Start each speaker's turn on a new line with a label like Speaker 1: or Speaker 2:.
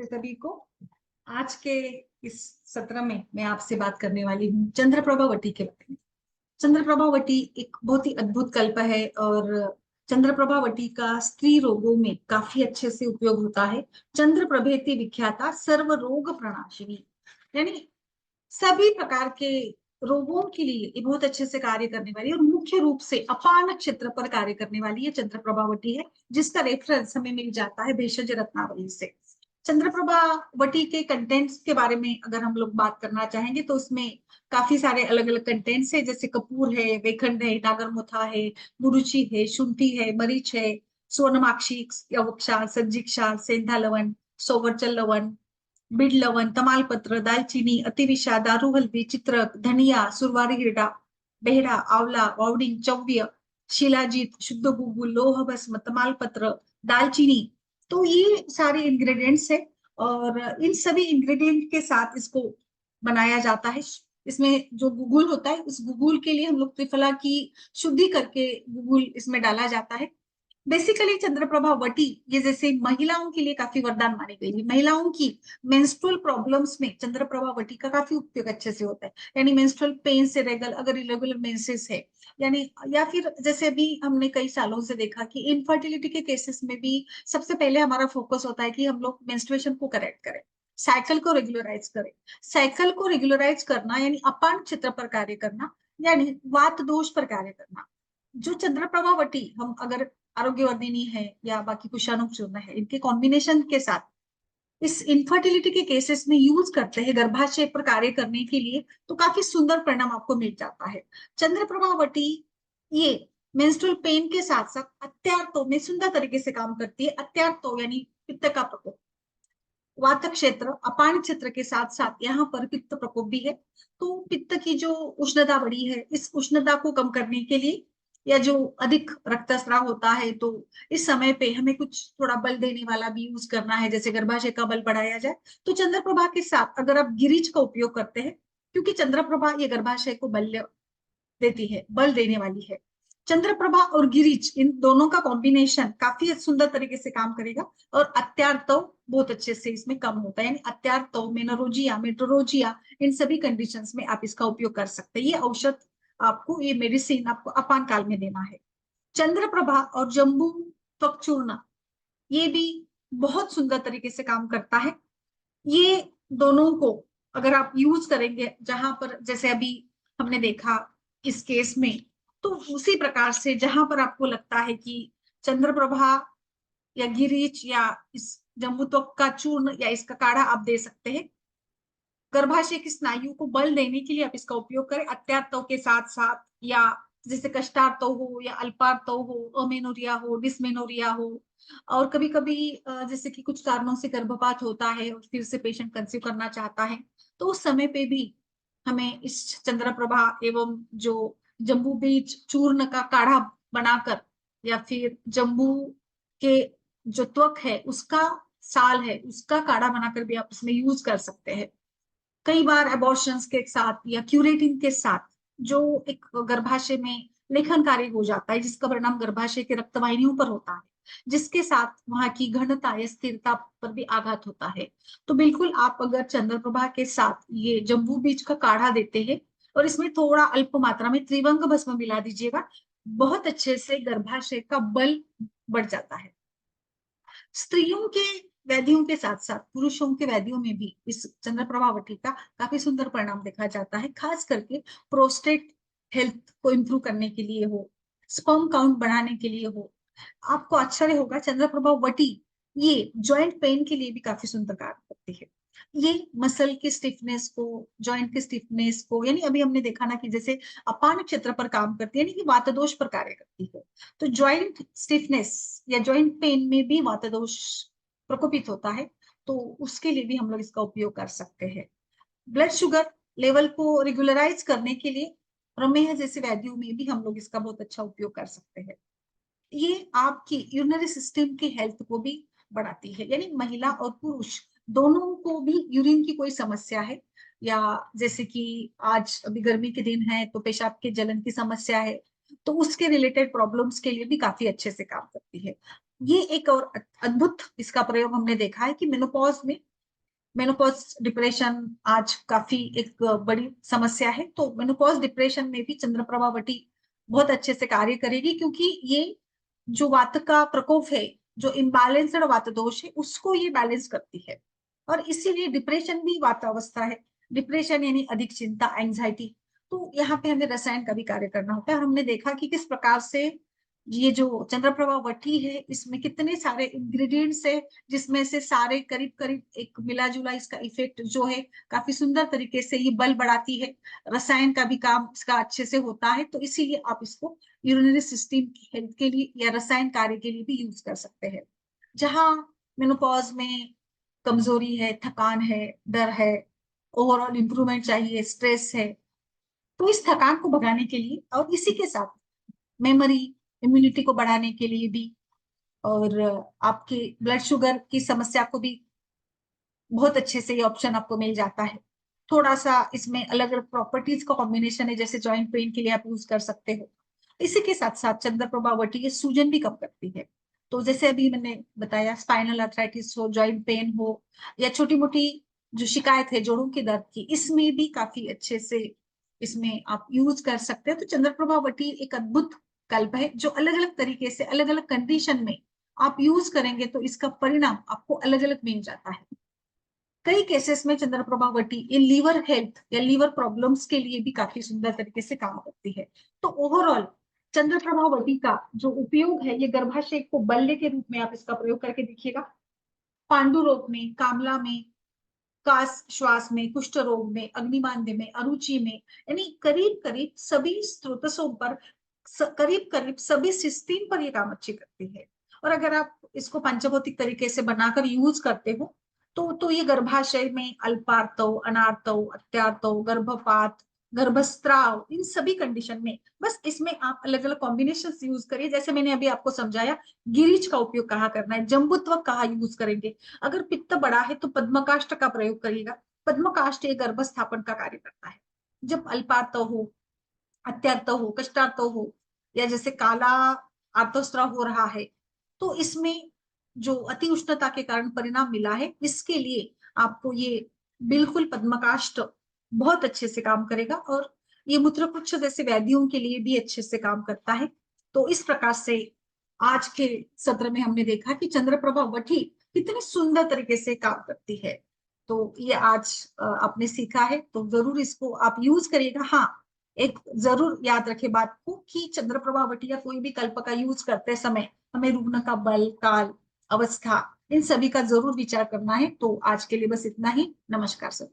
Speaker 1: सभी को आज के इस सत्र में मैं आपसे बात करने वाली हूँ चंद्रप्रभावती के बारे में। चंद्रप्रभावती एक बहुत ही अद्भुत कल्प है और चंद्रप्रभावती का स्त्री रोगों में काफी अच्छे से उपयोग होता है। चंद्र प्रभेति विख्याता सर्व रोग प्रणाशिनी, यानी सभी प्रकार के रोगों के लिए ये बहुत अच्छे से कार्य करने वाली और मुख्य रूप से अपान क्षेत्र पर कार्य करने वाली ये चंद्रप्रभावती है, जिसका रेफरेंस हमें मिल जाता है भेषज रत्नावली से। चंद्रप्रभावती के कंटेंट्स के बारे में अगर हम लोग बात करना चाहेंगे तो उसमें काफी सारे अलग अलग कंटेंट्स है, जैसे कपूर है, वेखंड है, नागरमुथा है, गुरुची है, शुंठी है, मरीच है, स्वर्णमाक्षी, यवक्षार, सज्जिक्षार, सेंधा लवण, सोवरचल लवण, बीड लवण, तमालपत्र, दालचीनी, अतिविषा, दारू हल्दी, चित्रक, धनिया, सुरवारी हिरडा, बेहड़ा, आंवला, वावडिंग, चव्य, शिलाजीत, शुद्ध गुगुल, लोह भस्म, तमालपत्र, दालचीनी। तो ये सारे इंग्रेडिएंट्स है और इन सभी इंग्रेडिएंट के साथ इसको बनाया जाता है। इसमें जो गुगुल होता है, उस गुगुल के लिए हम लोग त्रिफला की शुद्धि करके गुगुल इसमें डाला जाता है। बेसिकली चंद्रप्रभावती ये जैसे महिलाओं के लिए काफी वरदान मानी गई है। महिलाओं की मेंस्ट्रुअल प्रॉब्लम्स में चंद्रप्रभावती का काफी उपयोग अच्छे से होता है, यानी मेंस्ट्रुअल पेन से रेगल, अगर इरेगुलर मेंसेस है, यानी या फिर जैसे अभी हमने कई सालों से देखा कि इनफर्टिलिटी के केसेस में भी सबसे पहले हमारा फोकस होता है कि हम लोग मेंस्ट्रुएशन को करेक्ट करें, साइकिल को रेगुलराइज करें। साइकिल को रेगुलराइज करना यानी अपान क्षेत्र पर कार्य करना, यानी वात दोष पर कार्य करना। जो चंद्रप्रभावती हम अगर आरोग्यवर्धिनी है या बाकी कुशाणु चूर्ण है, इनके कॉम्बिनेशन के साथ इस इनफर्टिलिटी के केसेस में यूज करते हैं गर्भाशय पर कार्य करने के लिए, तो काफी सुंदर परिणाम आपको मिल जाता है। चंद्रप्रभावती ये मेंस्ट्रुअल पेन के साथ साथ अत्यार्तो में सुंदर तरीके से काम करती है। अत्यार्तो यानी पित्त का प्रकोप, वात क्षेत्र, अपान क्षेत्र के साथ साथ यहाँ पर पित्त प्रकोप भी है। तो पित्त की जो उष्णता बढ़ी है, इस उष्णता को कम करने के लिए या जो अधिक रक्तस्राव होता है, तो इस समय पे हमें कुछ थोड़ा बल देने वाला भी यूज करना है, जैसे गर्भाशय का बल बढ़ाया जाए। तो चंद्रप्रभा के साथ अगर आप गिरिज का उपयोग करते हैं, क्योंकि चंद्रप्रभा ये गर्भाशय को बल देती है, बल देने वाली है। चंद्रप्रभा और गिरिज इन दोनों का कॉम्बिनेशन काफी सुंदर तरीके से काम करेगा और अत्यार्तव बहुत अच्छे से इसमें कम होता है, यानी अत्यार्तव, मेनोरोजिया, मेट्रोरोजिया, इन सभी कंडीशंस में आप इसका उपयोग कर सकते हैं। ये औषध आपको, ये मेडिसिन आपको अपान काल में देना है। चंद्रप्रभा और जम्बू त्वक चूर्ण ये भी बहुत सुंदर तरीके से काम करता है। ये दोनों को अगर आप यूज करेंगे, जहां पर जैसे अभी हमने देखा इस केस में, तो उसी प्रकार से जहां पर आपको लगता है कि चंद्रप्रभा या गिरीच या इस जम्बूत्वक का चूर्ण या इसका काढ़ा आप दे सकते हैं। गर्भाशय की स्नायु को बल देने के लिए आप इसका उपयोग करें अत्यार्तव के साथ साथ, या जैसे कष्टार्तव हो या अल्पार्तव हो, अमेनोरिया हो, डिस्मेनोरिया हो, और कभी कभी जैसे कि कुछ कारणों से गर्भपात होता है और फिर से पेशेंट कंसीव करना चाहता है, तो उस समय पे भी हमें इस चंद्रप्रभा एवं जो जम्बू बीज चूर्ण का काढ़ा बनाकर, या फिर जम्बू के जो त्वक है उसका साल है उसका काढ़ा बनाकर भी आप इसमें यूज कर सकते हैं। कई बार एबॉर्शंस के साथ या क्यूरेटिन के साथ जो एक गर्भाशय में लेखनकारी हो जाता है, जिसका परिणाम गर्भाशय के रक्तवाहिनियों पर होता है, जिसके साथ वहां की घनता या स्थिरता पर भी आघात होता है, तो बिल्कुल आप अगर चंद्रप्रभा के साथ ये जम्बू बीज का काढ़ा देते हैं और इसमें थोड़ा अल्प मात्रा में त्रिवंग भस्म मिला दीजिएगा, बहुत अच्छे से गर्भाशय का बल बढ़ जाता है। स्त्रियों के व्याधियों के साथ साथ पुरुषों के व्याधियों में भी इस चंद्रप्रभावती का काफी सुंदर परिणाम देखा जाता है, खास करके प्रोस्टेट हेल्थ को इंप्रूव करने के लिए हो, स्पर्म काउंट बढ़ाने के लिए हो। आपको आश्चर्य होगा, चंद्रप्रभावती ये जॉइंट पेन के लिए भी काफी सुंदर कार्य करती है। ये मसल की स्टिफनेस को, जॉइंट की स्टिफनेस को, यानी अभी हमने देखा ना कि जैसे अपान क्षेत्र पर काम करती है, यानी कि वातदोष पर कार्य करती है। तो जॉइंट स्टिफनेस या जॉइंट पेन में भी वातदोष प्रकोपित होता है, तो उसके लिए भी हम लोग इसका उपयोग कर सकते हैं। ब्लड शुगर लेवल को रेगुलराइज करने के लिए प्रमेह जैसे व्याधियों में भी हम लोग इसका बहुत अच्छा उपयोग कर सकते हैं। ये आपकी यूरिनरी सिस्टम की हेल्थ को भी बढ़ाती है, यानी महिला और पुरुष दोनों को भी यूरिन की कोई समस्या है, या जैसे कि आज अभी गर्मी के दिन है तो पेशाब के जलन की समस्या है, तो उसके रिलेटेड प्रॉब्लम्स के लिए भी काफी अच्छे से काम करती है। ये एक और अद्भुत इसका प्रयोग हमने देखा है कि मेनोपॉज में मेनोपॉज डिप्रेशन आज काफी एक बड़ी समस्या है, तो मेनोपॉज डिप्रेशन में भी चंद्रप्रभा वटी बहुत अच्छे से कार्य करेगी, क्योंकि ये जो वात का प्रकोप है, जो इम्बैलेंस्ड वात दोष है, उसको ये बैलेंस करती है। और इसीलिए डिप्रेशन भी वातावस्था है। डिप्रेशन यानी अधिक चिंता, एंजाइटी। तो यहाँ पे हमें रसायन का भी कार्य करना होता है। और हमने देखा कि किस प्रकार से ये जो चंद्रप्रभा वटी है, इसमें कितने सारे इंग्रेडिएंट्स है, जिसमें से सारे करीब करीब एक मिला जुला इसका इफेक्ट जो है काफी सुंदर तरीके से ये बल बढ़ाती है। रसायन का भी काम इसका अच्छे से होता है, तो इसीलिए आप इसको यूरिनरी सिस्टम की हेल्थ के लिए या रसायन कार्य के लिए भी यूज कर सकते हैं। जहां मेनोपॉज में कमजोरी है, थकान है, डर है, ओवरऑल इंप्रूवमेंट चाहिए, स्ट्रेस है, तो इस थकान को भगाने के लिए और इसी के साथ मेमोरी, इम्यूनिटी को बढ़ाने के लिए भी, और आपके ब्लड शुगर की समस्या को भी बहुत अच्छे से ये ऑप्शन आपको मिल जाता है। थोड़ा सा इसमें अलग अलग प्रॉपर्टीज का कॉम्बिनेशन है, जैसे जॉइंट पेन के लिए आप यूज कर सकते हो। इसी के साथ साथ चंद्रप्रभा वटी ये सूजन भी कम करती है। तो जैसे अभी मैंने बताया, स्पाइनल अर्थराइटिस हो, जॉइंट पेन हो, या छोटी मोटी जो शिकायत है जोड़ों के दर्द की, इसमें भी काफी अच्छे से इसमें आप यूज कर सकते हैं। तो चंद्रप्रभा वटी एक अद्भुत कल्प है, जो अलग अलग तरीके से अलग अलग कंडीशन में आप यूज करेंगे तो इसका परिणाम आपको अलग अलग मिल जाता है। कई केसेस में चंद्रप्रभा वटी ये लीवर हेल्थ या लीवर प्रॉब्लम्स के लिए भी काफी सुंदर तरीके से काम करती है। तो ओवरऑल चंद्रप्रभा वटी का जो उपयोग है, ये गर्भाशय को बल्ले के रूप में आप इसका प्रयोग करके देखिएगा। पांडु रोग में, कामला में, कास श्वास में, कुष्ठ रोग में, अग्निमांद्य में, अरुचि में, यानी करीब करीब सभी स्रोतसों पर, करीब करीब सभी सिस्टीम पर ये काम अच्छी करती है। और अगर आप इसको पंचभौतिक तरीके से बनाकर यूज करते हो, तो ये गर्भाशय में अल्पार्तव, अनार्तव, अत्यार्तव, गर्भपात, गर्भस्त्राव, इन सभी कंडीशन में बस इसमें आप अलग अलग कॉम्बिनेशन यूज करिए। जैसे मैंने अभी आपको समझाया, गिरीच का उपयोग कहाँ करना है, जम्बुत्व कहाँ यूज करेंगे, अगर पित्त बड़ा है तो पद्मकाष्ठ का प्रयोग करिएगा। पद्मकाष्ठ एक गर्भस्थापन का कार्य करता है। जब अल्पार्तव हो, अत्यार्तव हो, कष्टार्तव हो, या जैसे काला आर्तस्राव हो रहा है, तो इसमें जो अति उष्णता के कारण परिणाम मिला है, इसके लिए आपको ये बिल्कुल पद्मकाष्ठ बहुत अच्छे से काम करेगा। और ये मूत्रपुच्छ जैसे व्याधियों के लिए भी अच्छे से काम करता है। तो इस प्रकार से आज के सत्र में हमने देखा कि चंद्रप्रभा वठी कितनी सुंदर तरीके से काम करती है। तो ये आज आपने सीखा है, तो जरूर इसको आप यूज करिएगा। हाँ, एक जरूर याद रखे बात को कि चंद्रप्रभा वटी या कोई भी कल्प का यूज करते समय हमें रुग्ण का बल, काल, अवस्था, इन सभी का जरूर विचार करना है। तो आज के लिए बस इतना ही। नमस्कार सर।